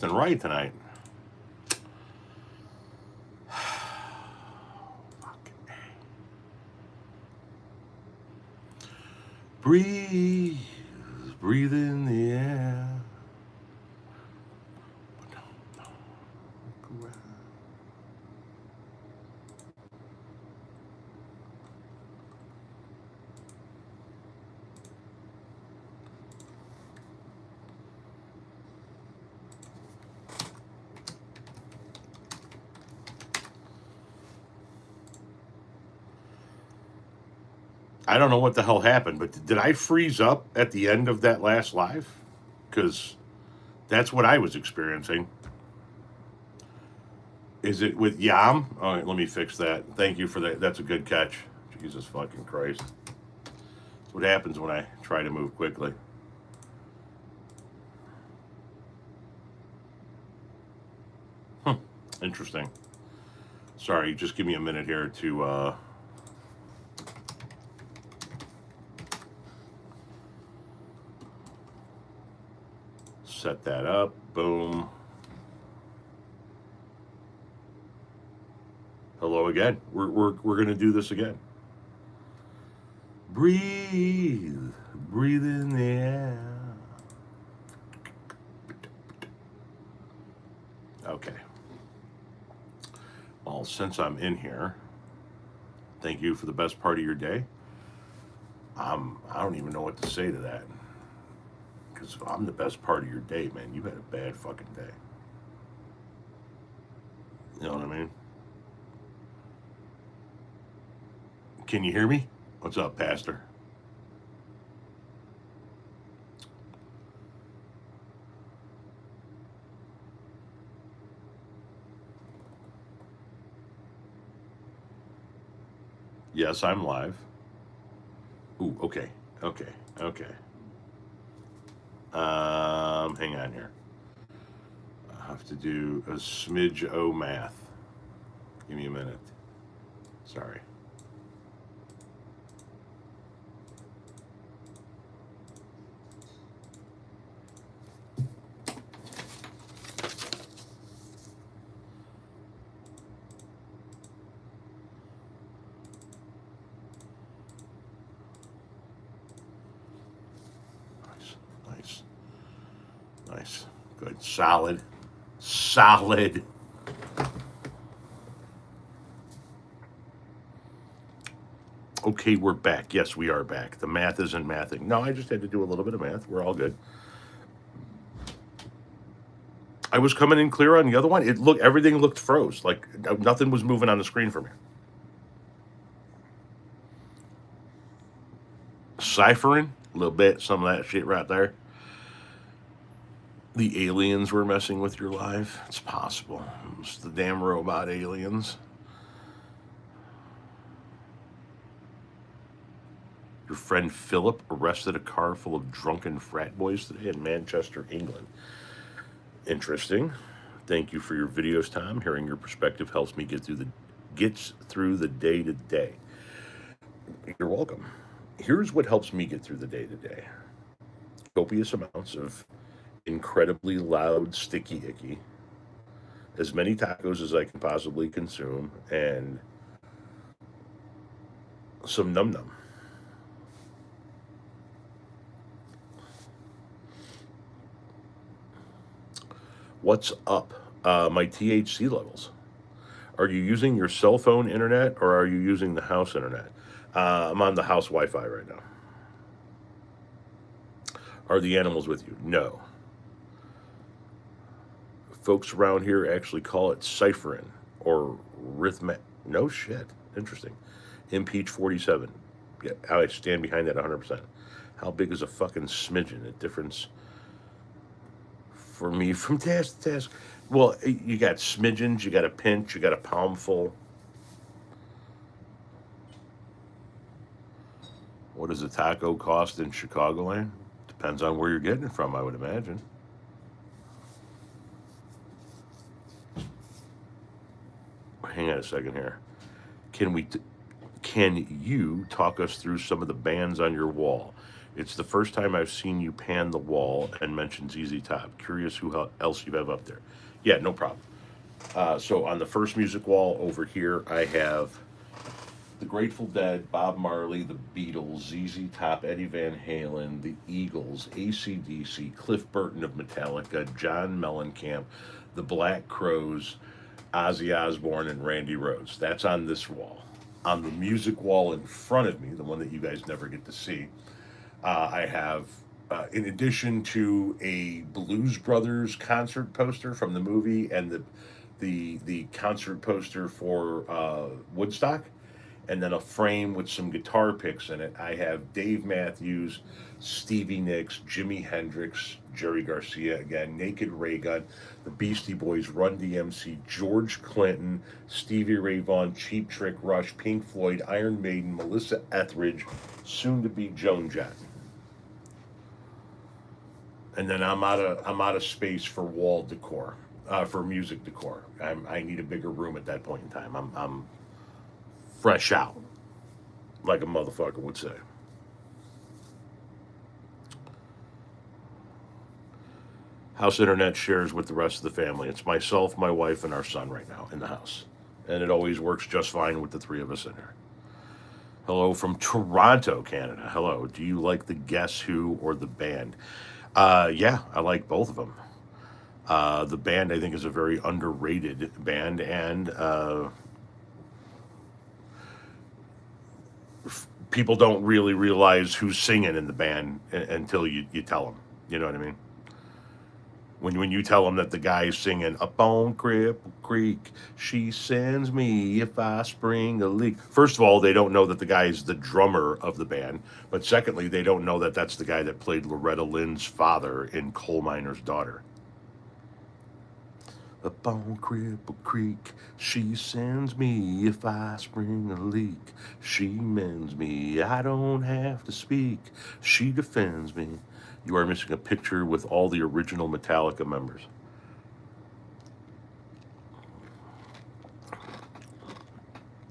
and right tonight. Breathe, breathe in the air. I don't know what the hell happened, but did I freeze up at the end of that last live? Because that's what I was experiencing. Is it with Yam? All right, let me fix that. Thank you for that. That's a good catch. Jesus fucking Christ. That's what happens when I try to move quickly. Interesting. Sorry, just give me a minute here to set that up. Boom. Hello again. We're gonna do this again. Breathe, breathe in the air. Okay. Well, since I'm in here, thank you for the best part of your day. I don't even know what to say to that. Because if I'm the best part of your day, man, you had a bad fucking day. You know what I mean? Can you hear me? What's up, Pastor? Yes, I'm live. Ooh, okay, okay, okay. Hang on here. I have to do a smidge o math. Give me a minute. Sorry. Nice, nice, good, solid, solid. Okay, we're back. Yes, we are back. The math isn't mathing. No, I just had to do a little bit of math. We're all good. I was coming in clear on the other one. Everything looked froze. Like nothing was moving on the screen for me. Ciphering a little bit, some of that shit right there. The aliens were messing with your life. It's possible. It's the damn robot aliens. Your friend Philip arrested a car full of drunken frat boys today in Manchester, England. Interesting. Thank you for your videos, Tom. Hearing your perspective helps me gets through the day to day. You're welcome. Here's what helps me get through the day to day. Copious amounts of incredibly loud, sticky icky. As many tacos as I can possibly consume, and some num num. What's up? My THC levels. Are you using your cell phone internet or are you using the house internet? I'm on the house Wi-Fi right now. Are the animals with you? No. Folks around here actually call it ciphering or rhythmic. No shit. Interesting. Impeach 47. Yeah, I stand behind that 100%. How big is a fucking smidgen? A difference for me from task to task. Well, you got smidgens, you got a pinch, you got a palmful. What does a taco cost in Chicagoland? Depends on where you're getting it from, I would imagine. Hang on a second here. Can you talk us through some of the bands on your wall? It's the first time I've seen you pan the wall and mention ZZ Top. Curious who else you have up there. Yeah, no problem. So on the first music wall over here, I have the Grateful Dead, Bob Marley, the Beatles, ZZ Top, Eddie Van Halen, the Eagles, AC/DC, Cliff Burton of Metallica, John Mellencamp, the Black Crowes, Ozzy Osbourne, and Randy Rhoads. That's on this wall. On the music wall in front of me, the one that you guys never get to see, I have, in addition to a Blues Brothers concert poster from the movie and the concert poster for Woodstock, and then a frame with some guitar picks in it. I have Dave Matthews, Stevie Nicks, Jimi Hendrix, Jerry Garcia again, Naked Ray Gun, the Beastie Boys, Run DMC, George Clinton, Stevie Ray Vaughan, Cheap Trick, Rush, Pink Floyd, Iron Maiden, Melissa Etheridge, soon to be Joan Jett. And then I'm out of space for wall decor, for music decor. I need a bigger room at that point in time. I'm fresh out, like a motherfucker would say. House internet shares with the rest of the family. It's myself, my wife, and our son right now in the house. And it always works just fine with the three of us in there. Hello from Toronto, Canada. Hello. Do you like the Guess Who or the band? Yeah, I like both of them. The band, I think, is a very underrated band, and people don't really realize who's singing in the band until you tell them. You know what I mean? When you tell them that the guy's singing up on Cripple Creek, she sends me if I spring a leak. First of all, they don't know that the guy is the drummer of the band. But secondly, they don't know that that's the guy that played Loretta Lynn's father in Coal Miner's Daughter. Up on Cripple Creek, she sends me if I spring a leak. She mends me, I don't have to speak. She defends me. You are missing a picture with all the original Metallica members.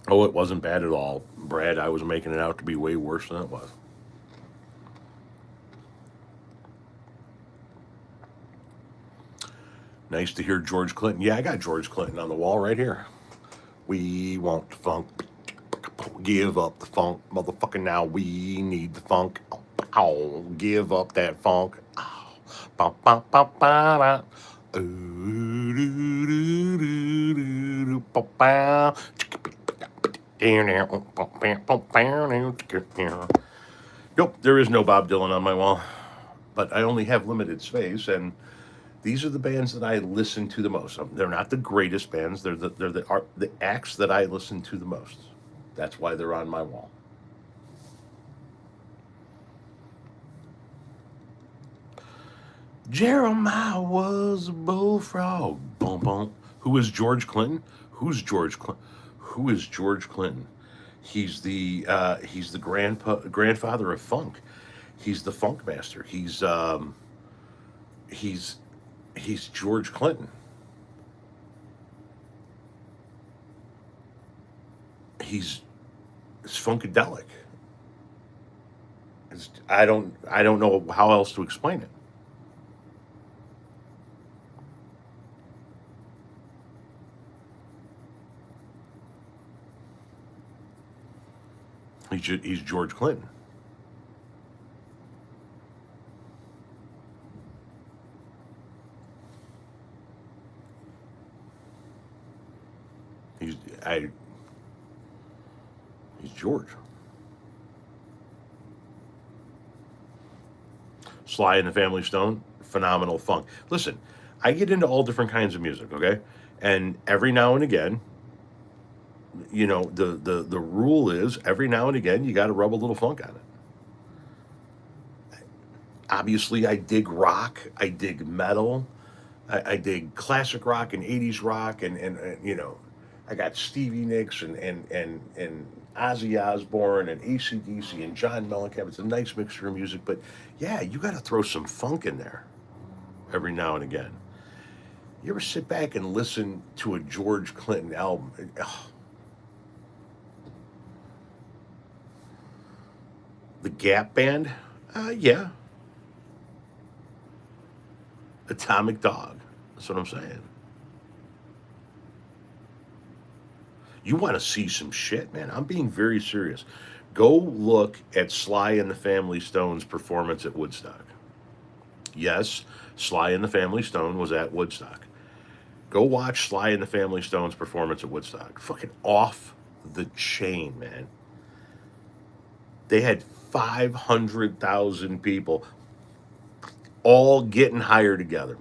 Oh, it wasn't bad at all, Brad. I was making it out to be way worse than it was. Nice to hear George Clinton. Yeah, I got George Clinton on the wall right here. We want the funk. Give up the funk, motherfucker. Now we need the funk. Oh, give up that funk. Oh, ba, ba, ba, ba, ba. Ooh, doo, doo, doo, doo, doo, ba, ba. Nope, there is no Bob Dylan on my wall, but I only have limited space, and these are the bands that I listen to the most. They're not the greatest bands. They're the acts that I listen to the most. That's why they're on my wall. Jeremiah was a bullfrog. Boom, boom. Who is George Clinton? Who's George Clinton? Who is George Clinton? He's the grandfather of funk. He's the funk master. He's he's George Clinton. He's funkadelic. I don't know how else to explain it. He's George Clinton. He's I he's George. Sly and the Family Stone, phenomenal funk. Listen, I get into all different kinds of music, okay? And every now and again, the rule is every now and again you got to rub a little funk on it. Obviously, I dig rock, I dig metal, I dig classic rock and 80s rock, and I got Stevie Nicks and Ozzy Osbourne and AC/DC and John Mellencamp. It's a nice mixture of music, but yeah, you got to throw some funk in there every now and again. You ever sit back and listen to a George Clinton album? The Gap Band. Yeah, Atomic Dog. That's what I'm saying. You want to see some shit, man? I'm being very serious. Go look at Sly and the Family Stone's performance at Woodstock. Yes, Sly and the Family Stone was at Woodstock. Go watch Sly and the Family Stone's performance at Woodstock. Fucking off the chain, man. They had 500,000 people all getting higher together,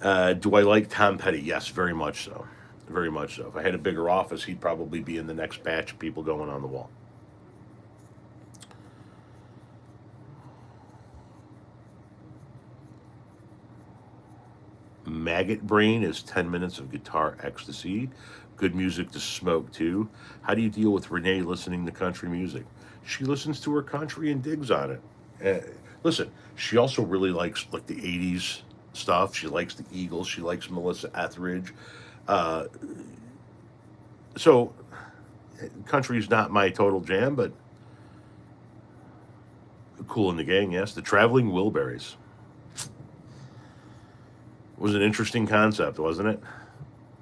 man. Do I like Tom Petty? Yes, very much so. Very much so. If I had a bigger office, he'd probably be in the next batch of people going on the wall. Maggot Brain is 10 minutes of guitar ecstasy. Good music to smoke too. How do you deal with Renee listening to country music? She listens to her country and digs on it. Listen, she also really likes like the 80s stuff. She likes the Eagles. She likes Melissa Etheridge. Uh, so country's not my total jam, but Cool in the Gang, yes. The Traveling Wilburys was an interesting concept, wasn't it?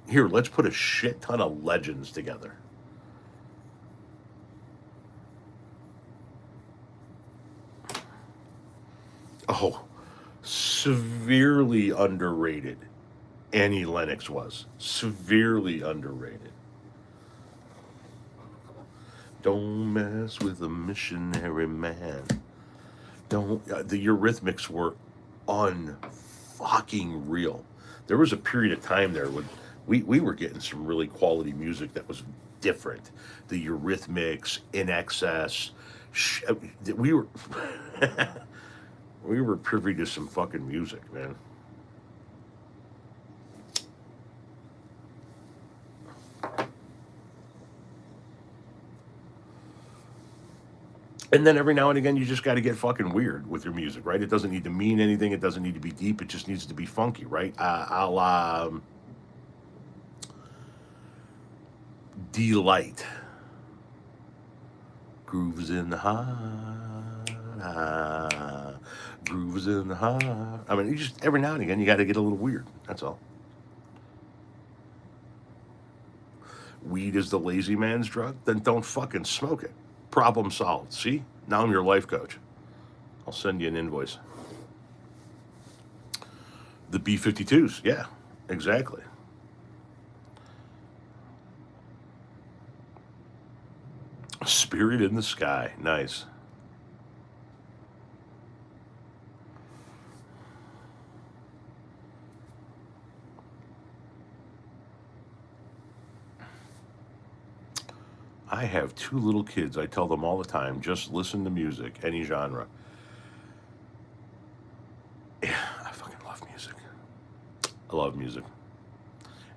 Here, let's put a shit ton of legends together. Oh, severely underrated. Annie Lennox was severely underrated. Don't mess with a missionary man. Don't. The Eurythmics were unfucking real. There was a period of time there when we were getting some really quality music that was different. The Eurythmics, In Excess. We were we were privy to some fucking music, man. And then every now and again, you just got to get fucking weird with your music, right? It doesn't need to mean anything. It doesn't need to be deep. It just needs to be funky, right? A la Delight. Grooves in the heart. Grooves in the heart. I mean, you just every now and again, you got to get a little weird. That's all. Weed is the lazy man's drug? Then don't fucking smoke it. Problem solved. See? Now I'm your life coach. I'll send you an invoice. The B-52s. Yeah, exactly. Spirit in the Sky. Nice. I have two little kids. I tell them all the time, just listen to music, any genre. Yeah, I fucking love music. I love music.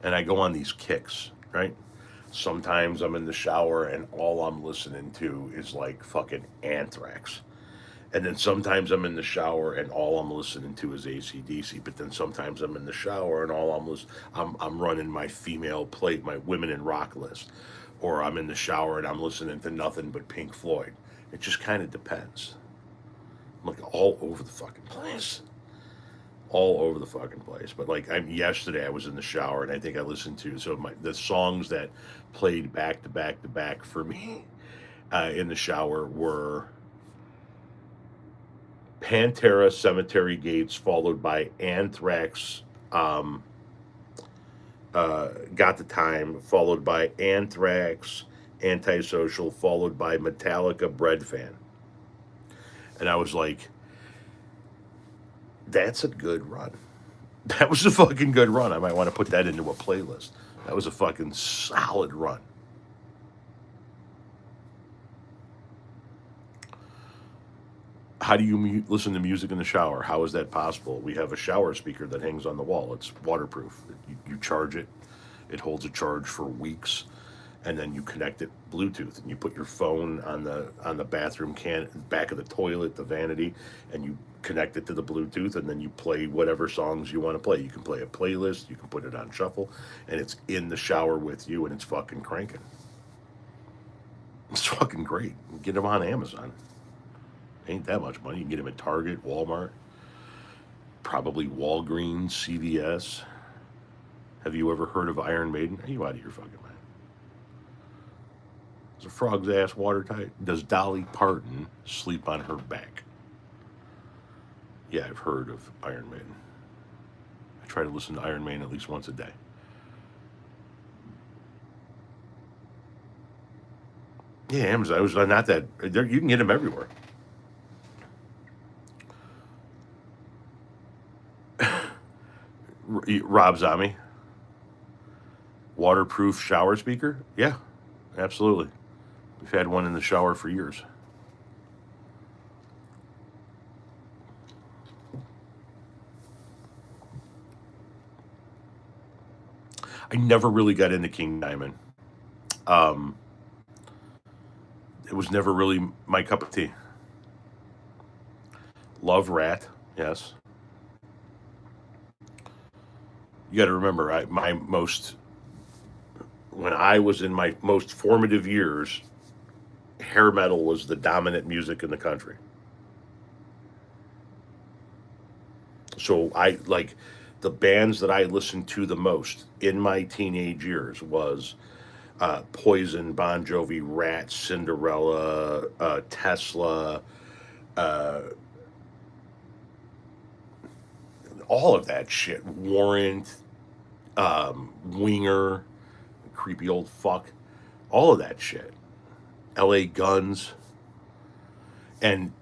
And I go on these kicks, right? Sometimes I'm in the shower and all I'm listening to is like fucking Anthrax. And then sometimes I'm in the shower and all I'm listening to is AC/DC. But then sometimes I'm in the shower and all I'm running my female play, my women in rock list. Or I'm in the shower and I'm listening to nothing but Pink Floyd. It just kind of depends. I'm like all over the fucking place. All over the fucking place. But like yesterday I was in the shower and I think I listened to the songs that played back to back to back for me in the shower were Pantera Cemetery Gates, followed by Anthrax, um, Got the Time, followed by Anthrax, Antisocial, followed by Metallica, Bread Fan. And I was like, that's a good run. That was a fucking good run. I might want to put that into a playlist. That was a fucking solid run. How do you listen to music in the shower? How is that possible? We have a shower speaker that hangs on the wall. It's waterproof. You charge it. It holds a charge for weeks, and then you connect it Bluetooth, and you put your phone on the bathroom back of the toilet, the vanity, and you connect it to the Bluetooth, and then you play whatever songs you want to play. You can play a playlist. You can put it on shuffle, and it's in the shower with you, and it's fucking cranking. It's fucking great. Get them on Amazon. Ain't that much money. You can get them at Target, Walmart, probably Walgreens, CVS. Have you ever heard of Iron Maiden? Are you out of your fucking mind? Is a frog's ass watertight? Does Dolly Parton sleep on her back? Yeah, I've heard of Iron Maiden. I try to listen to Iron Maiden at least once a day. Yeah, Amazon. I was not that. You can get them everywhere. Rob Zombie, waterproof shower speaker. Yeah, absolutely. We've had one in the shower for years. I never really got into King Diamond. Um, it was never really my cup of tea. Love Rat, yes. You got to remember, when I was in my most formative years, hair metal was the dominant music in the country. So I like the bands that I listened to the most in my teenage years was Poison, Bon Jovi, Rat, Cinderella, Tesla, uh, all of that shit. Warrant, Winger, creepy old fuck, all of that shit. L.A. Guns, and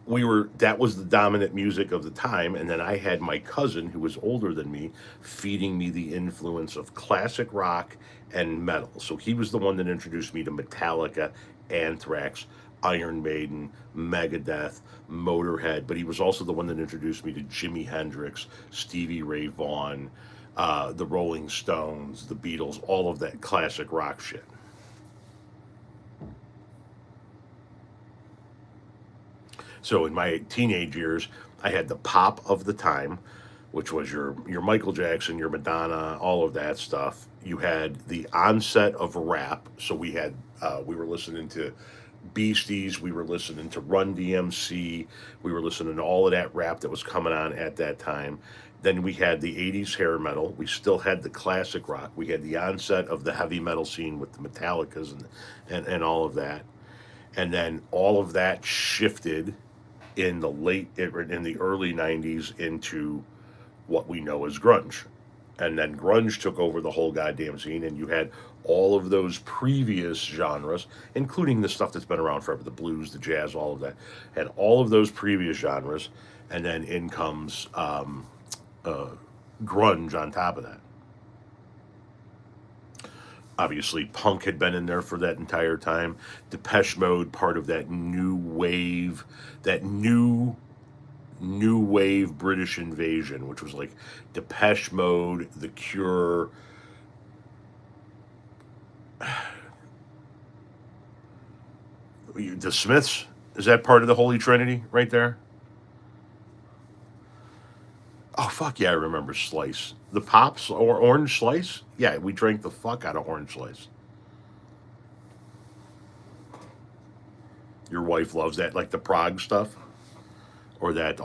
that was the dominant music of the time. And then I had my cousin who was older than me feeding me the influence of classic rock and metal. So he was the one that introduced me to Metallica, Anthrax, Iron Maiden, Megadeth, Motorhead, but he was also the one that introduced me to Jimi Hendrix, Stevie Ray Vaughan, the Rolling Stones, the Beatles, all of that classic rock shit. So in my teenage years, I had the pop of the time, which was your Michael Jackson, your Madonna, all of that stuff. You had the onset of rap, so we were listening to Beasties, we were listening to Run DMC, we were listening to all of that rap that was coming on at that time. Then we had the 80s hair metal. We still had the classic rock. We had the onset of the heavy metal scene with the Metallicas and all of that. And then all of that shifted in the early 90s into what we know as grunge. And then grunge took over the whole goddamn scene, and you had all of those previous genres, including the stuff that's been around forever, the blues, the jazz, all of that, and all of those previous genres, and then in comes grunge on top of that. Obviously, punk had been in there for that entire time. Depeche Mode, part of that new wave, that new wave British invasion, which was like Depeche Mode, The Cure, the Smiths. Is that part of the Holy Trinity right there? Oh fuck yeah, I remember Slice. The Pops or Orange Slice? Yeah, we drank the fuck out of Orange Slice. Your wife loves that, like the Prague stuff, or that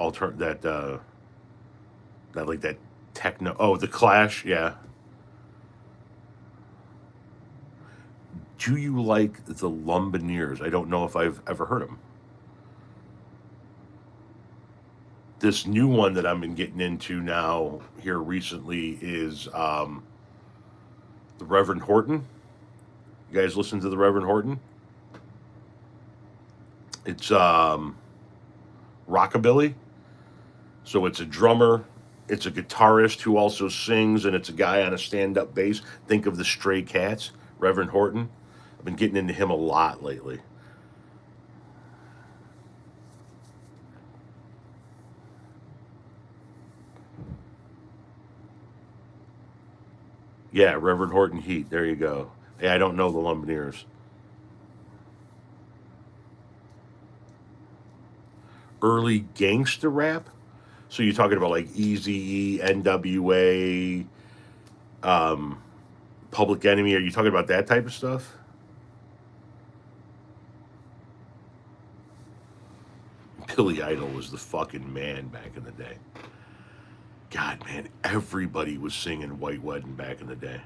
like that techno. Oh, the Clash. Yeah. Do you like the Lumineers? I don't know if I've ever heard them. This new one that I've been getting into now here recently is the Reverend Horton. You guys listen to the Reverend Horton? It's rockabilly. So it's a drummer, it's a guitarist who also sings, and it's a guy on a stand-up bass. Think of the Stray Cats, Reverend Horton. I've been getting into him a lot lately. Yeah, Reverend Horton Heat. There you go. Yeah, I don't know the Lumineers. Early gangster rap. So you're talking about like Eazy-E, NWA, Public Enemy. Are you talking about that type of stuff? Billy Idol was the fucking man back in the day. God, man, everybody was singing White Wedding back in the day.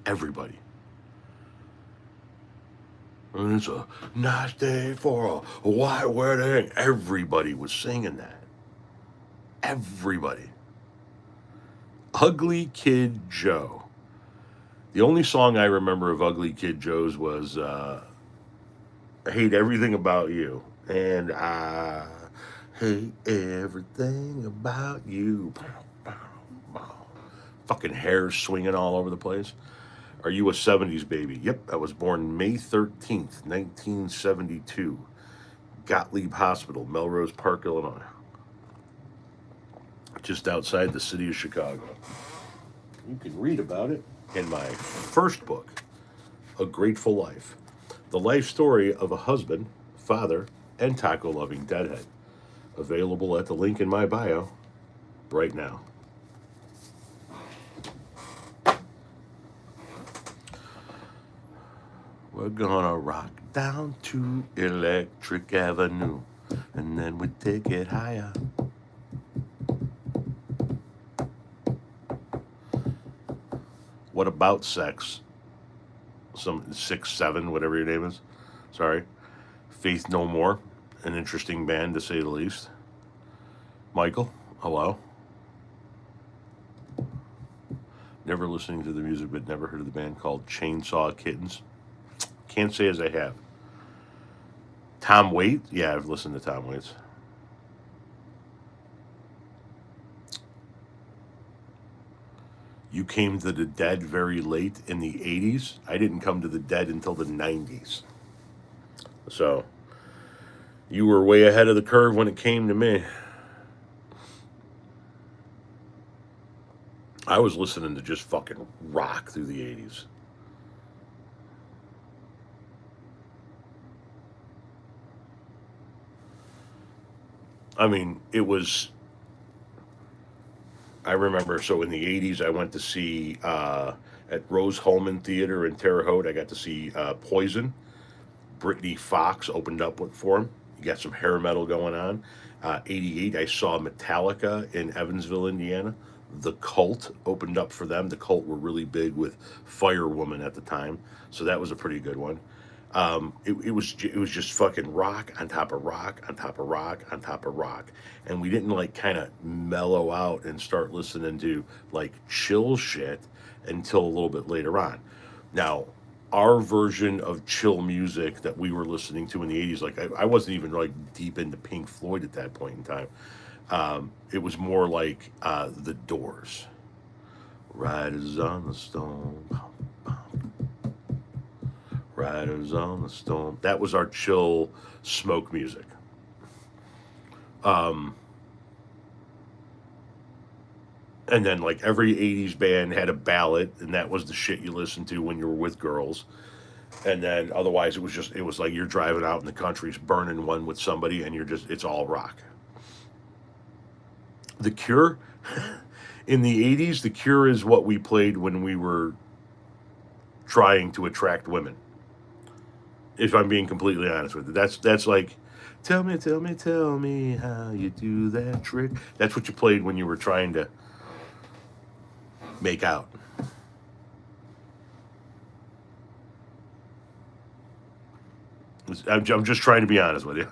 Everybody. And it's a nice day for a white wedding. Everybody was singing that. Everybody. Ugly Kid Joe. The only song I remember of Ugly Kid Joe's was I Hate Everything About You. And I hate everything about you. Fucking hair swinging all over the place. Are you a 70s baby? Yep, I was born May 13th, 1972. Gottlieb Hospital, Melrose Park, Illinois. Just outside the city of Chicago. You can read about it in my first book, A Grateful Life. The life story of a husband, father, and taco-loving deadhead. Available at the link in my bio right now. We're gonna rock down to Electric Avenue, and then we take it higher. What about sex? Some 6-7, whatever your name is. Sorry. Faith No More, an interesting band to say the least. Michael, hello. Never listening to the music, but never heard of the band called Chainsaw Kittens. Can't say as I have. Tom Waits? Yeah, I've listened to Tom Waits. You came to the Dead very late in the 80s. I didn't come to the Dead until the 90s. So, you were way ahead of the curve when it came to me. I was listening to just fucking rock through the 80s. I mean, it was. I remember, so in the 80s, I went to see at Rose Holman Theater in Terre Haute, I got to see Poison. Brittany Fox opened up for him. You got some hair metal going on. 88, I saw Metallica in Evansville, Indiana. The Cult opened up for them. The Cult were really big with Firewoman at the time, so that was a pretty good one. It was just fucking rock on top of rock on top of rock on top of rock, and we didn't like kind of mellow out and start listening to like chill shit until a little bit later on. Now, our version of chill music that we were listening to in the 80s, like I wasn't even like deep into Pink Floyd at that point in time. It was more like the Doors. Riders on the Storm. Riders on the Storm. That was our chill smoke music. And then like every 80s band had a ballad, and that was the shit you listened to when you were with girls. And then otherwise it was like you're driving out in the country, burning one with somebody, and it's all rock. The Cure, in the 80s, The Cure is what we played when we were trying to attract women. If I'm being completely honest with you, that's like, tell me how you do that trick. That's what you played when you were trying to make out. I'm just trying to be honest with you.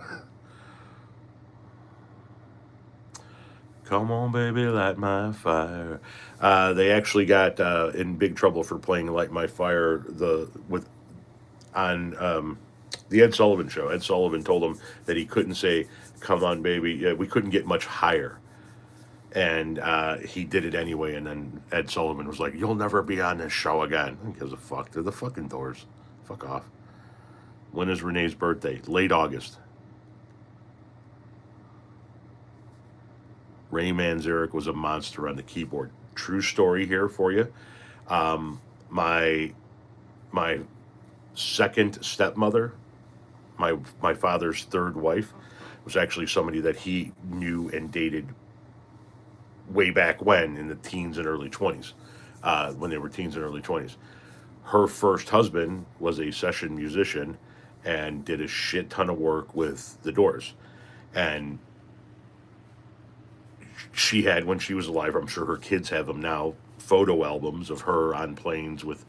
Come on, baby, light my fire. They actually got in big trouble for playing "Light My Fire" on the Ed Sullivan Show. Ed Sullivan told him that he couldn't say "Come on, baby." Yeah, we couldn't get much higher, and he did it anyway. And then Ed Sullivan was like, "You'll never be on this show again." Who gives a fuck? They're the fucking Doors. Fuck off. When is Renee's birthday? Late August. Ray Manzarek was a monster on the keyboard. True story here for you. My my second stepmother, my father's third wife, was actually somebody that he knew and dated way back when in the teens and early 20s, when they were teens and early 20s. Her first husband was a session musician and did a shit ton of work with the Doors. And she had, when she was alive, I'm sure her kids have them now, photo albums of her on planes with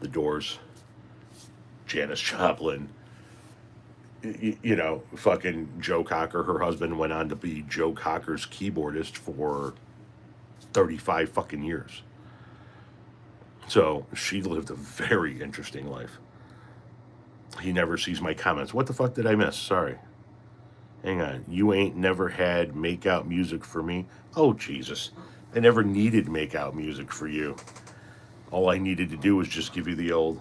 the Doors, Janis Joplin, fucking Joe Cocker. Her husband went on to be Joe Cocker's keyboardist for 35 fucking years. So she lived a very interesting life. He never sees my comments. What the fuck did I miss? Sorry. Hang on. You ain't never had make out music for me? Oh, Jesus. I never needed make out music for you. All I needed to do was just give you the old.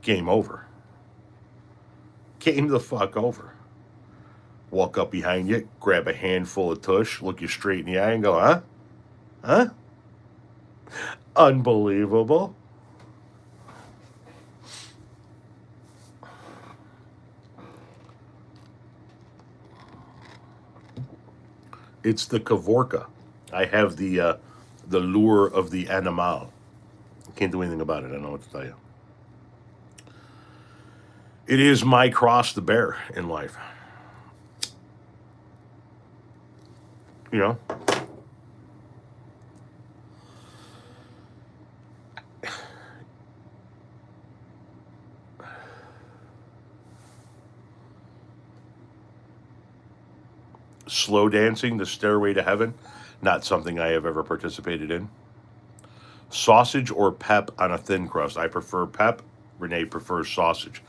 Game over. Game the fuck over. Walk up behind you, grab a handful of tush, look you straight in the eye and go, huh? Huh? Unbelievable. It's the Kavorka. I have the lure of the animal. Can't do anything about it. I don't know what to tell you. It is my cross to bear in life. You know? Slow dancing, the stairway to heaven, not something I have ever participated in. Sausage or pep on a thin crust. I prefer pep. Renee prefers sausage.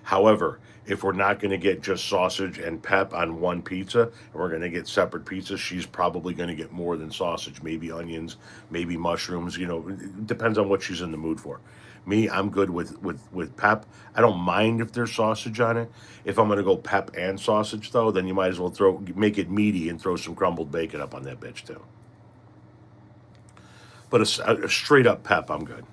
However, if we're not going to get just sausage and pep on one pizza, and we're going to get separate pizzas, she's probably going to get more than sausage, maybe onions, maybe mushrooms. It depends on what she's in the mood for. Me, I'm good with pep. I don't mind if there's sausage on it. If I'm going to go pep and sausage, though, then you might as well make it meaty and throw some crumbled bacon up on that bitch, too. But a straight up pep, I'm good.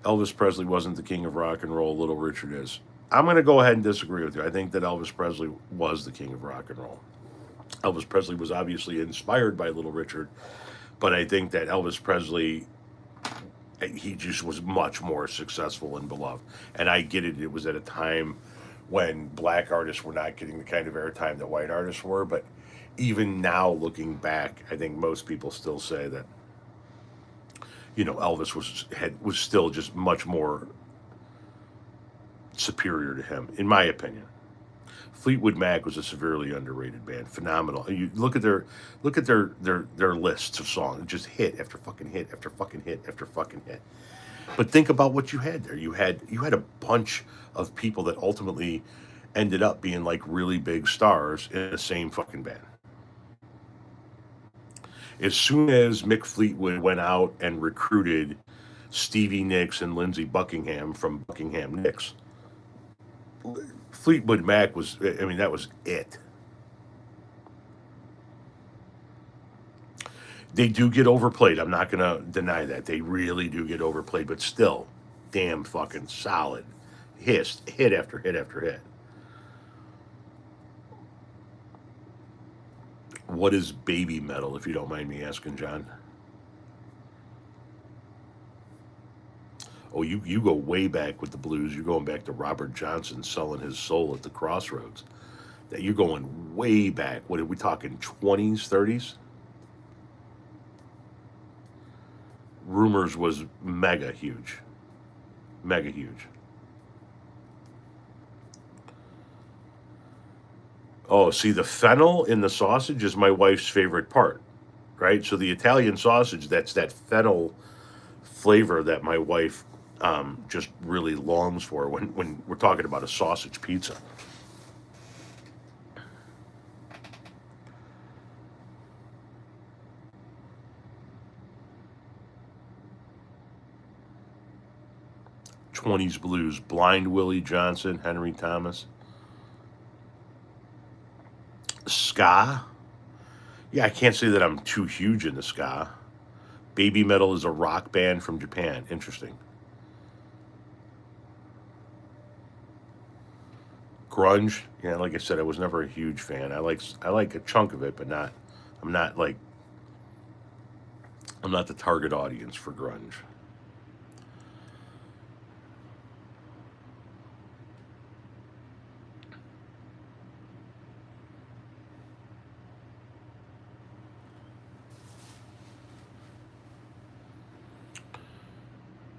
Elvis Presley wasn't the king of rock and roll. Little Richard is. I'm going to go ahead and disagree with you. I think that Elvis Presley was the king of rock and roll. Elvis Presley was obviously inspired by Little Richard, but I think that Elvis Presley, he just was much more successful and beloved. And I get it. It was at a time when black artists were not getting the kind of airtime that white artists were. But even now, looking back, I think most people still say that Elvis was still just much more superior to him, in my opinion. Fleetwood Mac was a severely underrated band. Phenomenal. You look at their lists of songs, just hit after fucking hit after fucking hit after fucking hit. But think about what you had there. You had a bunch of people that ultimately ended up being like really big stars in the same fucking band. As soon as Mick Fleetwood went out and recruited Stevie Nicks and Lindsey Buckingham from Buckingham Nicks, Fleetwood Mac was, I mean, that was it. They do get overplayed. I'm not going to deny that. They really do get overplayed, but still, damn fucking solid. Hit after hit after hit. What is baby metal, if you don't mind me asking, John? Oh, you go way back with the blues. You're going back to Robert Johnson selling his soul at the crossroads. That you're going way back. What are we talking? 20s, 30s? Rumors was mega huge. Mega huge. Oh, see, the fennel in the sausage is my wife's favorite part, right? So the Italian sausage, that's that fennel flavor that my wife just really longs for when we're talking about a sausage pizza. '20s blues, Blind Willie Johnson, Henry Thomas, ska. Yeah, I can't say that I'm too huge into ska. Baby Metal is a rock band from Japan. Interesting. Grunge, yeah, like I said, I was never a huge fan. I like a chunk of it, but not. I'm not like I'm not the target audience for grunge.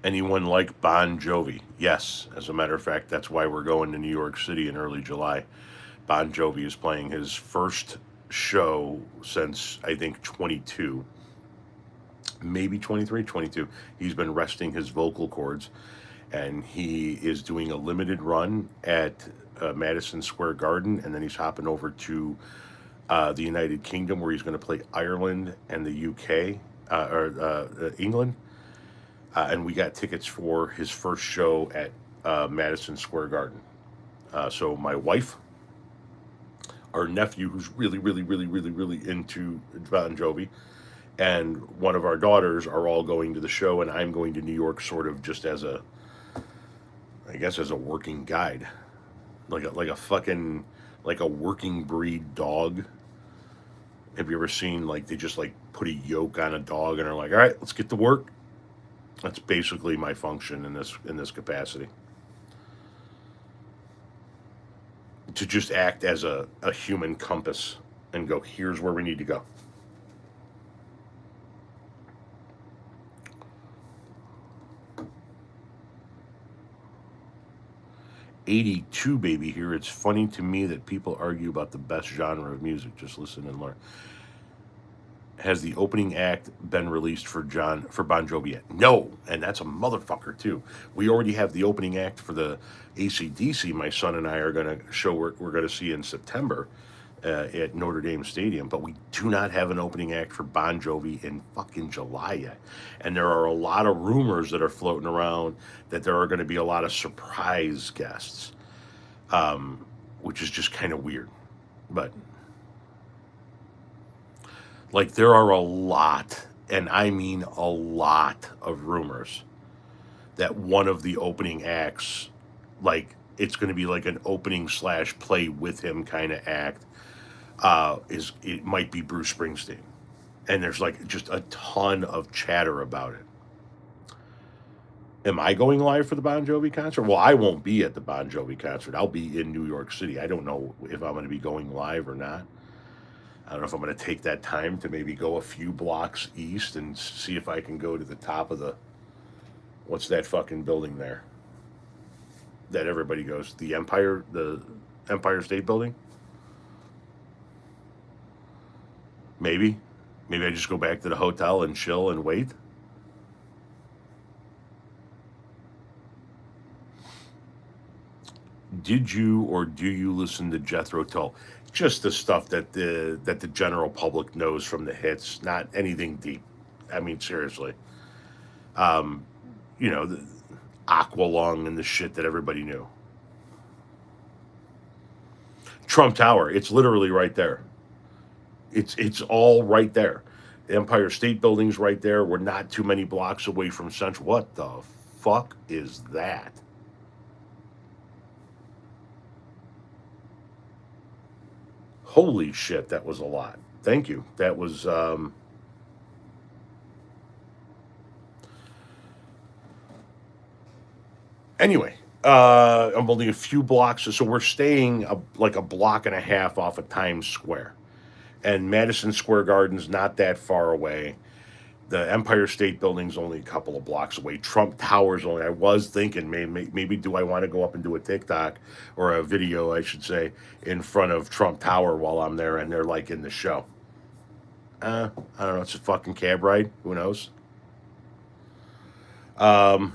Anyone like Bon Jovi? Yes. As a matter of fact, that's why we're going to New York City in early July. Bon Jovi is playing his first show since, I think, 22, maybe 23, 22. He's been resting his vocal cords, and he is doing a limited run at Madison Square Garden, and then he's hopping over to the United Kingdom, where he's going to play Ireland and the UK, England. And we got tickets for his first show at Madison Square Garden. So my wife, our nephew, who's really, really, really, really, really into Bon Jovi, and one of our daughters are all going to the show, and I'm going to New York, sort of just as a, I guess, as a working guide, like a fucking, like a working breed dog. Have you ever seen, like, they just like put a yoke on a dog and are like, all right, let's get to work. That's basically my function in this capacity. To just act as a human compass and go, here's where we need to go. '82 baby here. It's funny to me that people argue about the best genre of music. Just listen and learn. Has the opening act been released for Bon Jovi yet? No, and that's a motherfucker too. We already have the opening act for the AC/DC. My son and I are going to show we're going to see in September at Notre Dame Stadium, but we do not have an opening act for Bon Jovi in fucking July yet. And there are a lot of rumors that are floating around that there are going to be a lot of surprise guests, which is just kind of weird, but. Like, there are a lot, and I mean a lot of rumors that one of the opening acts, like, it's going to be like an opening / play with him kind of act, it might be Bruce Springsteen. And there's like just a ton of chatter about it. Am I going live for the Bon Jovi concert? Well, I won't be at the Bon Jovi concert. I'll be in New York City. I don't know if I'm going to be going live or not. I don't know if I'm going to take that time to maybe go a few blocks east and see if I can go to the top of the, what's that fucking building there that everybody goes, the Empire State Building? Maybe I just go back to the hotel and chill and wait. Did you or do you listen to Jethro Tull? Just the stuff that the general public knows from the hits, not anything deep. I mean, seriously. The Aqualung and the shit that everybody knew. Trump Tower, it's literally right there. It's all right there. The Empire State Building's right there. We're not too many blocks away from Central. What the fuck is that? Holy shit, that was a lot. Thank you. That was anyway. I'm only a few blocks, so we're staying like a block and a half off of Times Square, and Madison Square Garden's not that far away. The Empire State Building's only a couple of blocks away. Trump Tower's only. I was thinking maybe do I want to go up and do a TikTok or a video, I should say, in front of Trump Tower while I'm there and they're like in the show. I don't know. It's a fucking cab ride. Who knows? I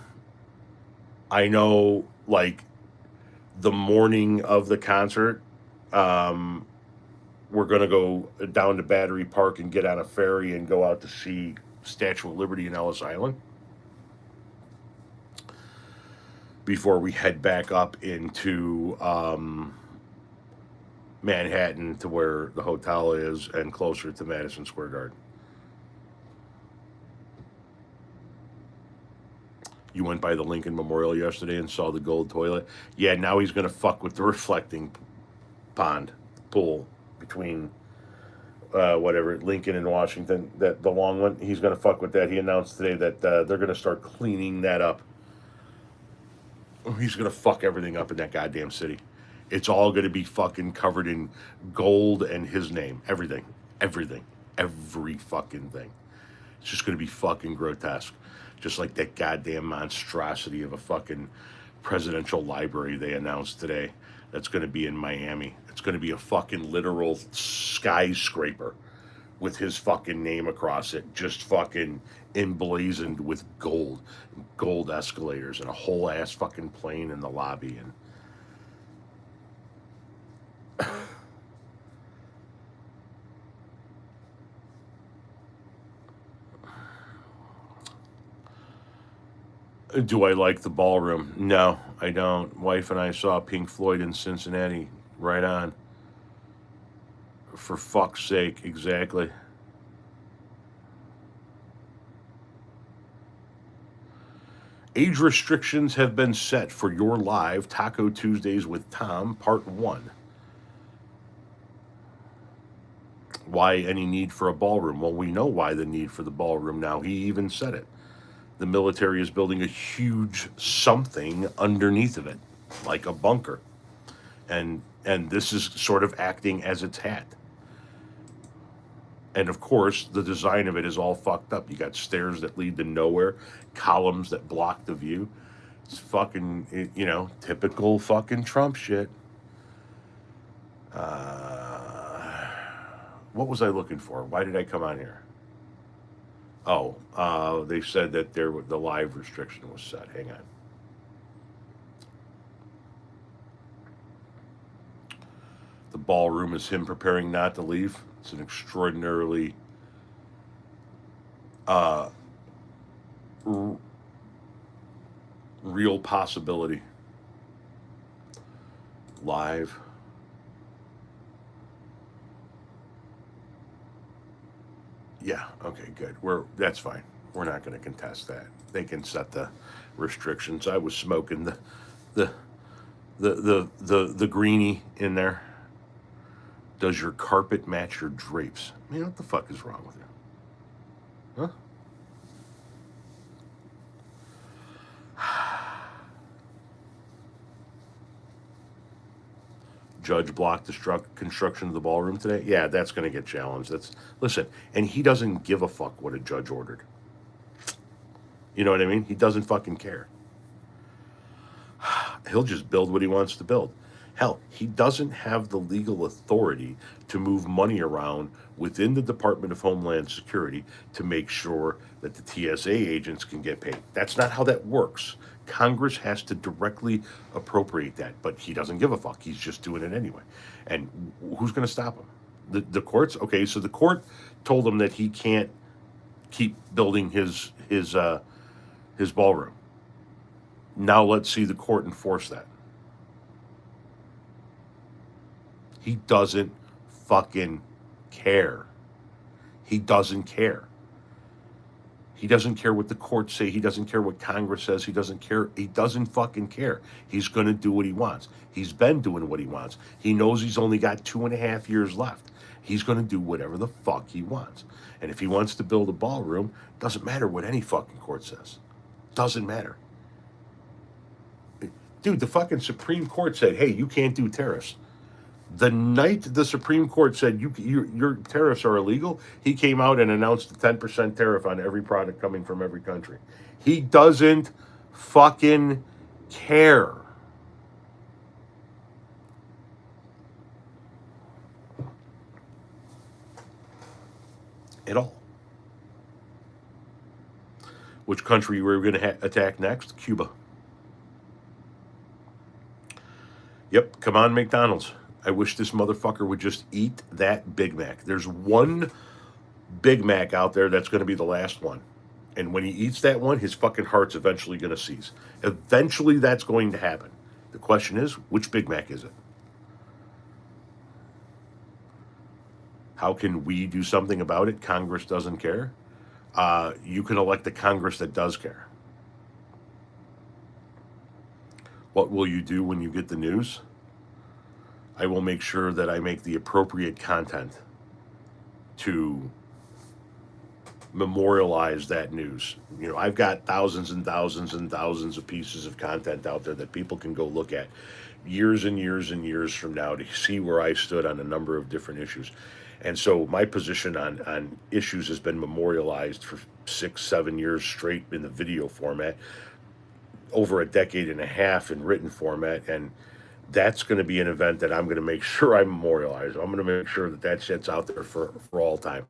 know, like, the morning of the concert, we're going to go down to Battery Park and get on a ferry and go out to see Statue of Liberty in Ellis Island before we head back up into Manhattan to where the hotel is and closer to Madison Square Garden. You went by the Lincoln Memorial yesterday and saw the gold toilet. Yeah, now he's going to fuck with the reflecting pool between whatever, Lincoln in Washington, that the long one, he's going to fuck with that. He announced today that they're going to start cleaning that up. He's going to fuck everything up in that goddamn city. It's all going to be fucking covered in gold and his name. Everything. Everything. Every fucking thing. It's just going to be fucking grotesque. Just like that goddamn monstrosity of a fucking presidential library they announced today that's going to be in Miami. It's going to be a fucking literal skyscraper with his fucking name across it, just fucking emblazoned with gold escalators, and a whole ass fucking plane in the lobby. And do I like the ballroom? No, I don't. Wife and I saw Pink Floyd in Cincinnati. Right on. For fuck's sake, exactly. Age restrictions have been set for your live Taco Tuesdays with Tom, Part 1. Why any need for a ballroom? Well, we know why the need for the ballroom now. He even said it. The military is building a huge something underneath of it, like a bunker. And this is sort of acting as its hat. And of course, the design of it is all fucked up. You got stairs that lead to nowhere, columns that block the view. It's fucking, typical fucking Trump shit. What was I looking for? Why did I come on here? Oh, they said that the live restriction was set. Hang on. The ballroom is him preparing not to leave. It's an extraordinarily real possibility. Live. Yeah, okay, good. That's fine. We're not going to contest that. They can set the restrictions. I was smoking the greenie in there. Does your carpet match your drapes? Man, what the fuck is wrong with you? Huh? Judge blocked the construction of the ballroom today. Yeah, that's going to get challenged. Listen, and he doesn't give a fuck what a judge ordered. You know what I mean? He doesn't fucking care. He'll just build what he wants to build. Hell, he doesn't have the legal authority to move money around within the Department of Homeland Security to make sure that the TSA agents can get paid. That's not how that works. Congress has to directly appropriate that, but he doesn't give a fuck. He's just doing it anyway. And who's going to stop him? The courts? Okay, so the court told him that he can't keep building his ballroom. Now let's see the court enforce that. He doesn't fucking care. He doesn't care. He doesn't care what the courts say. He doesn't care what Congress says. He doesn't care. He doesn't fucking care. He's going to do what he wants. He's been doing what he wants. He knows he's only got 2.5 years left. He's going to do whatever the fuck he wants. And if he wants to build a ballroom, doesn't matter what any fucking court says. Doesn't matter. Dude, the fucking Supreme Court said, hey, you can't do tariffs. The night the Supreme Court said your tariffs are illegal, he came out and announced a 10% tariff on every product coming from every country. He doesn't fucking care. At all. Which country were we going to attack next? Cuba. Yep, come on, McDonald's. I wish this motherfucker would just eat that Big Mac. There's one Big Mac out there that's going to be the last one. And when he eats that one, his fucking heart's eventually going to cease. Eventually that's going to happen. The question is, which Big Mac is it? How can we do something about it? Congress doesn't care. You can elect a Congress that does care. What will you do when you get the news? I will make sure that I make the appropriate content to memorialize that news. You know, I've got thousands and thousands and thousands of pieces of content out there that people can go look at years and years and years from now to see where I stood on a number of different issues. And so my position on issues has been memorialized for 6, 7 years straight in the video format, over a decade and a half in written format. And that's going to be an event that I'm going to make sure I memorialize. I'm going to make sure that that shit's out there for all time.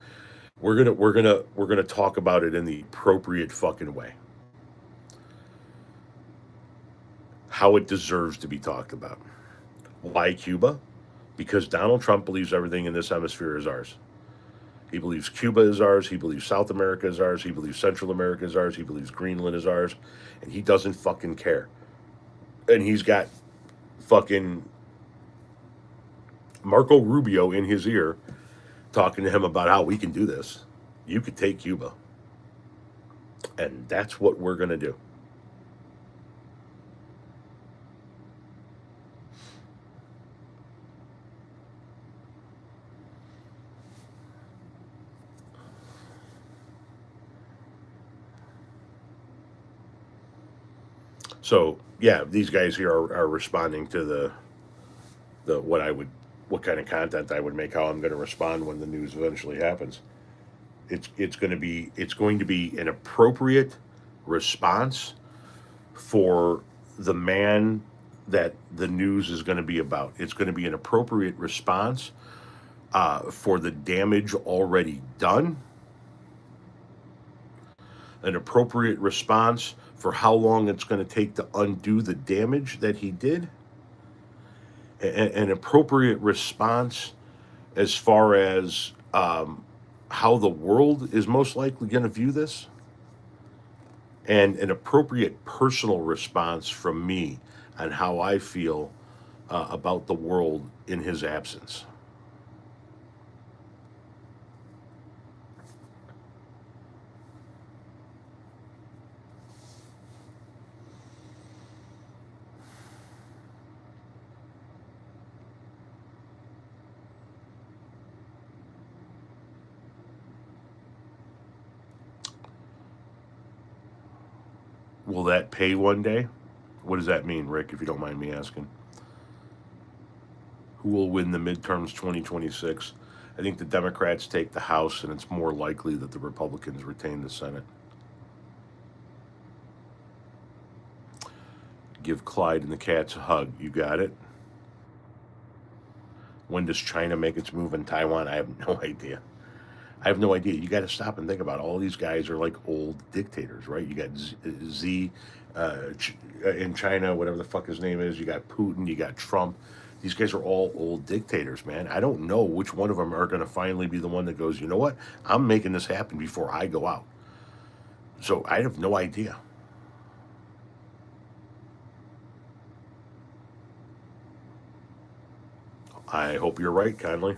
We're gonna talk about it in the appropriate fucking way, how it deserves to be talked about. Why Cuba? Because Donald Trump believes everything in this hemisphere is ours. He believes Cuba is ours. He believes South America is ours. He believes Central America is ours. He believes Greenland is ours, and he doesn't fucking care. And he's got fucking Marco Rubio in his ear talking to him about how we can do this. You could take Cuba. And that's what we're going to do. So, yeah, these guys here are responding to the what kind of content I would make, how I'm going to respond when the news eventually happens. It's going to be an appropriate response for the man that the news is going to be about. It's going to be an appropriate response for the damage already done, an appropriate response for how long it's going to take to undo the damage that he did, an appropriate response as far as how the world is most likely going to view this, and an appropriate personal response from me on how I feel about the world in his absence. Will that pay one day? What does that mean, Rick, if you don't mind me asking? Who will win the midterms 2026? I think the Democrats take the House, and it's more likely that the Republicans retain the Senate. Give Clyde and the cats a hug. You got it? When does China make its move in Taiwan? I have no idea. I have no idea. You got to stop and think about it. All these guys are like old dictators, right? You got Z in China, whatever the fuck his name is. You got Putin. You got Trump. These guys are all old dictators, man. I don't know which one of them are going to finally be the one that goes, you know what? I'm making this happen before I go out. So I have no idea. I hope you're right, Conley.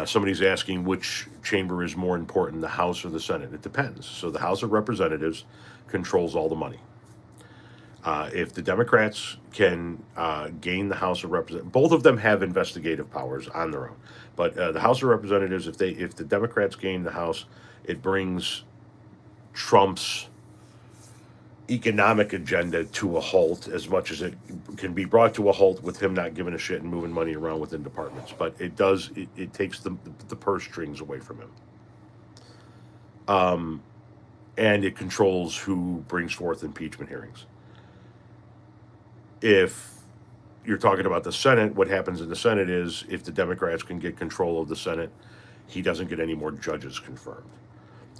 Somebody's asking which chamber is more important, the House or the Senate. It depends. So the House of Representatives controls all the money. If the Democrats can gain the House of Representatives, both of them have investigative powers on their own. But the House of Representatives, if the Democrats gain the House, it brings Trump's economic agenda to a halt, as much as it can be brought to a halt with him not giving a shit and moving money around within departments. But it takes the purse strings away from him. And it controls who brings forth impeachment hearings. If you're talking about the Senate, what happens in the Senate is if the Democrats can get control of the Senate, he doesn't get any more judges confirmed.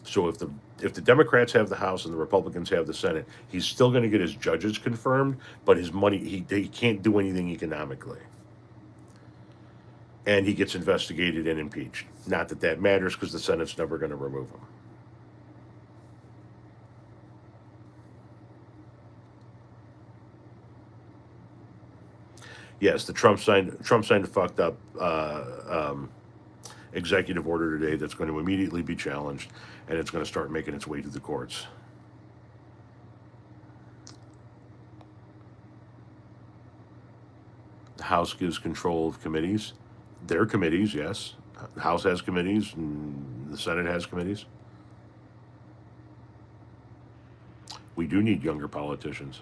So if the Democrats have the House and the Republicans have the Senate, he's still going to get his judges confirmed, but his money, he can't do anything economically. And he gets investigated and impeached. Not that that matters, because the Senate's never going to remove him. Yes, the Trump signed a fucked up executive order today that's going to immediately be challenged, and it's going to start making its way to the courts. The House gives control of committees. Their committees, yes. The House has committees, and the Senate has committees. We do need younger politicians.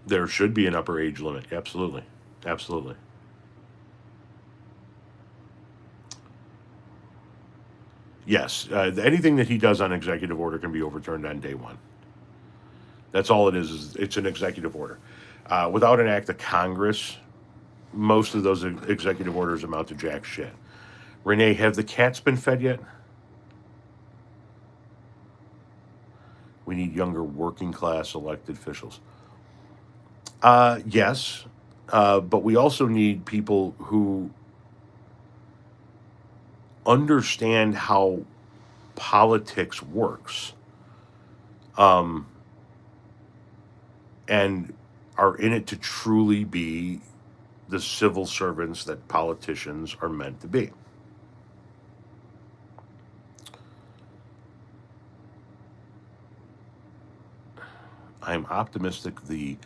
There should be an upper age limit. Absolutely. Absolutely. Yes. Anything that he does on executive order can be overturned on day one. That's all it is it's an executive order. Without an act of Congress, most of those executive orders amount to jack shit. Renee, have the cats been fed yet? We need younger working class elected officials. Yes, but we also need people who understand how politics works, um, and are in it to truly be the civil servants that politicians are meant to be. I'm optimistic the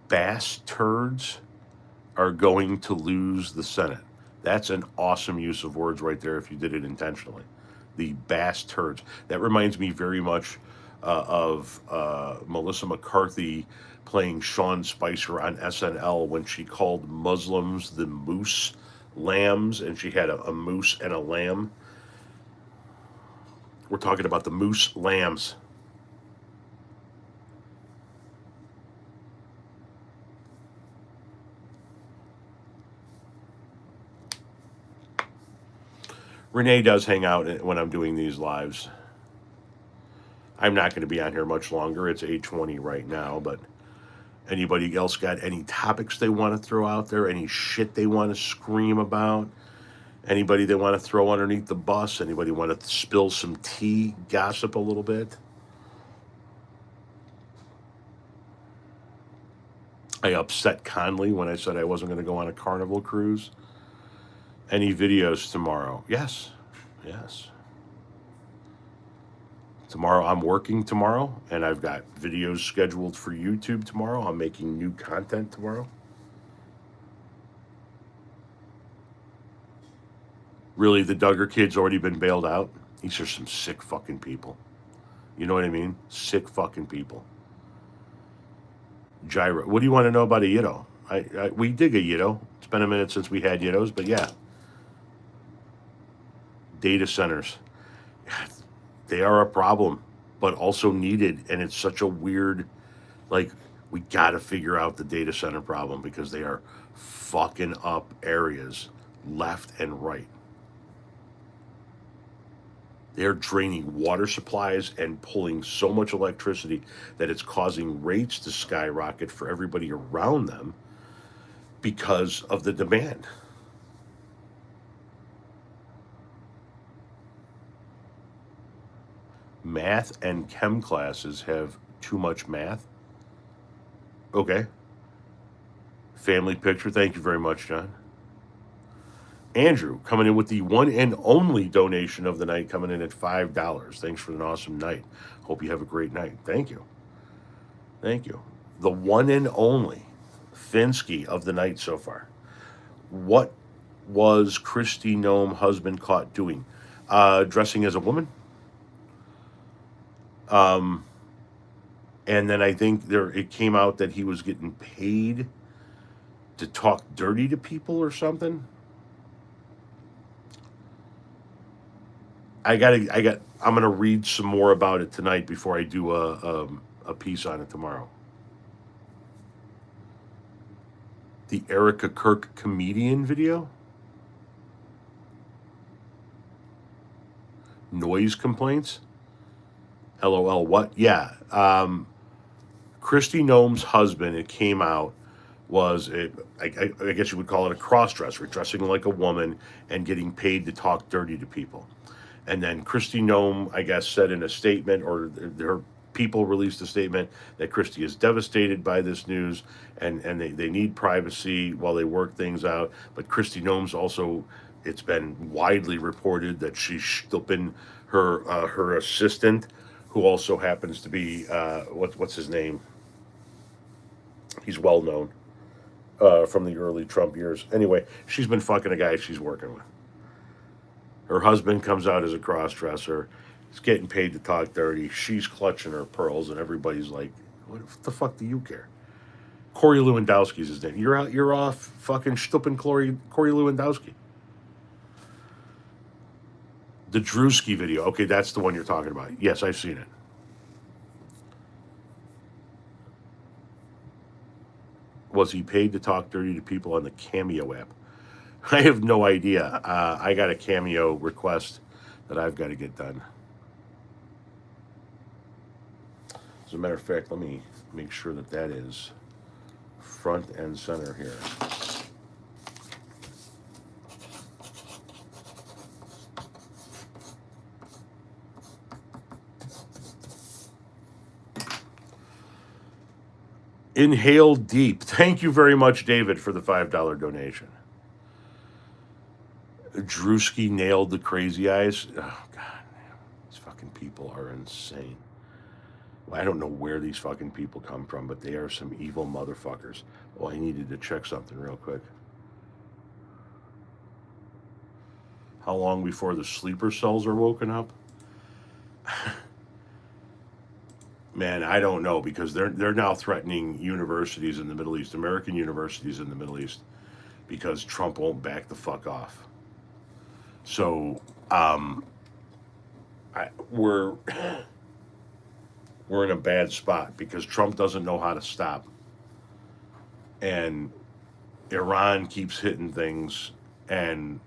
bass turds are going to lose the Senate. That's an awesome use of words right there if you did it intentionally. The bass turds. That reminds me very much of Melissa McCarthy playing Sean Spicer on SNL when she called Muslims the moose lambs, and she had a moose and a lamb. We're talking about the moose lambs. Renee does hang out when I'm doing these lives. I'm not going to be on here much longer. It's 8:20 right now, but anybody else got any topics they want to throw out there? Any shit they want to scream about? Anybody they want to throw underneath the bus? Anybody want to spill some tea, gossip a little bit? I upset Conley when I said I wasn't going to go on a Carnival cruise. Any videos tomorrow? Yes. Yes. Tomorrow, I'm working tomorrow, and I've got videos scheduled for YouTube tomorrow. I'm making new content tomorrow. Really, the Duggar kid's already been bailed out. These are some sick fucking people. You know what I mean? Sick fucking people. Gyro. What do you want to know about a Yiddo? We dig a Yiddo. It's been a minute since we had Yiddos, but yeah. Data centers. They are a problem, but also needed. And it's such a weird, like, we got to figure out the data center problem because they are fucking up areas left and right. They're draining water supplies and pulling so much electricity that it's causing rates to skyrocket for everybody around them because of the demand. Math and chem classes have too much math. Okay. Family picture. Thank you very much, John. Andrew coming in with the one and only donation of the night, coming in at $5. Thanks for an awesome night. Hope you have a great night. Thank you. Thank you. The one and only Finsky of the night so far. What was Christy Nome husband caught doing? Dressing as a woman. And then I think it came out that he was getting paid to talk dirty to people or something. I'm gonna read some more about it tonight before I do a piece on it tomorrow. The Erica Kirk comedian video. Noise complaints. LOL. What? Yeah. Christy Nome's husband. It came out was I guess you would call it a cross-dresser, dressing like a woman and getting paid to talk dirty to people. And then Christy Nome, I guess, said in a statement, or her people released a statement, that Christy is devastated by this news and they need privacy while they work things out. But Christy Nome's also, it's been widely reported that she's flipping her assistant, who also happens to be, what's his name? He's well known. from the early Trump years. Anyway, she's been fucking a guy she's working with. Her husband comes out as a cross-dresser. He's getting paid to talk dirty. She's clutching her pearls, and everybody's like, "What the fuck do you care?" Corey Lewandowski's his name. You're out. You're off. Fucking stupping Corey Lewandowski. The Drewski video. Okay, that's the one you're talking about. Yes, I've seen it. Was he paid to talk dirty to people on the Cameo app? I have no idea. I got a Cameo request that I've got to get done. As a matter of fact, let me make sure that that is front and center here. Inhale deep. Thank you very much, David, for the $5 donation. Drewski nailed the crazy eyes. Oh, God, man. These fucking people are insane. Well, I don't know where these fucking people come from, but they are some evil motherfuckers. Oh, I needed to check something real quick. How long before the sleeper cells are woken up? Man, I don't know, because they're now threatening universities in the Middle East, American universities in the Middle East, because Trump won't back the fuck off. So we're in a bad spot because Trump doesn't know how to stop, and Iran keeps hitting things, and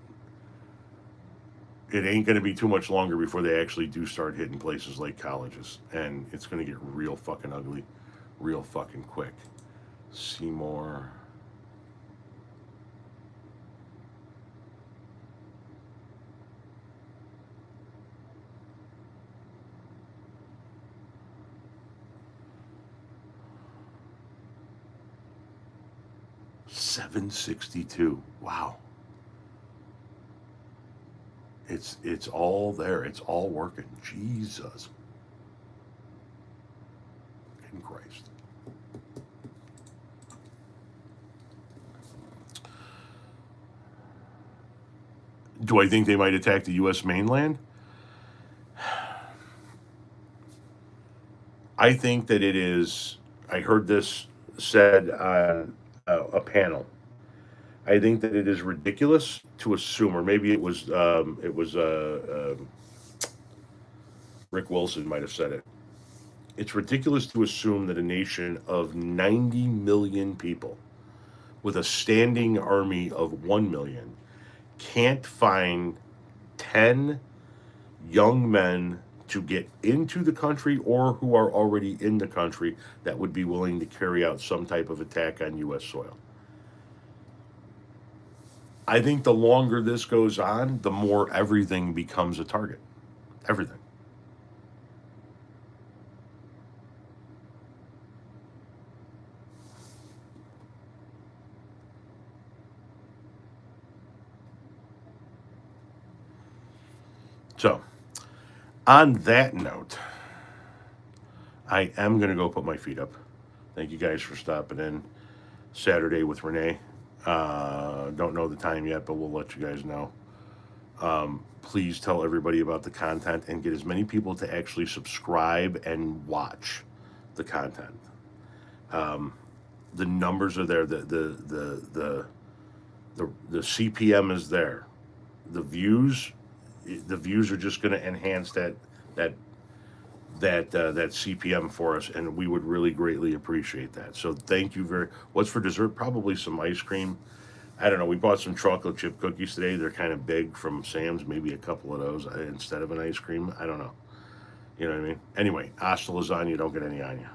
it ain't going to be too much longer before they actually do start hitting places like colleges, and it's going to get real fucking ugly real fucking quick. Seymour. $762. Wow. It's all there. It's all working. Jesus. In Christ. Do I think they might attack the U.S. mainland? I think that it is. I heard this said on a panel. I think that it is ridiculous to assume, or maybe it was Rick Wilson might have said it. It's ridiculous to assume that a nation of 90 million people with a standing army of 1 million can't find 10 young men to get into the country or who are already in the country that would be willing to carry out some type of attack on U.S. soil. I think the longer this goes on, the more everything becomes a target. Everything. So, on that note, I am going to go put my feet up. Thank you guys for stopping in. Saturday with Renee. Don't know the time yet, but we'll let you guys know. Please tell everybody about the content and get as many people to actually subscribe and watch the content. The numbers are there. The CPM is there. The views are just going to enhance that CPM for us, and we would really greatly appreciate that. So thank you very. What's for dessert? Probably some ice cream. I don't know. We bought some chocolate chip cookies today. They're kind of big from Sam's. Maybe a couple of those instead of an ice cream. I don't know. You know what I mean? Anyway, hasta lasagna. Don't get any on you.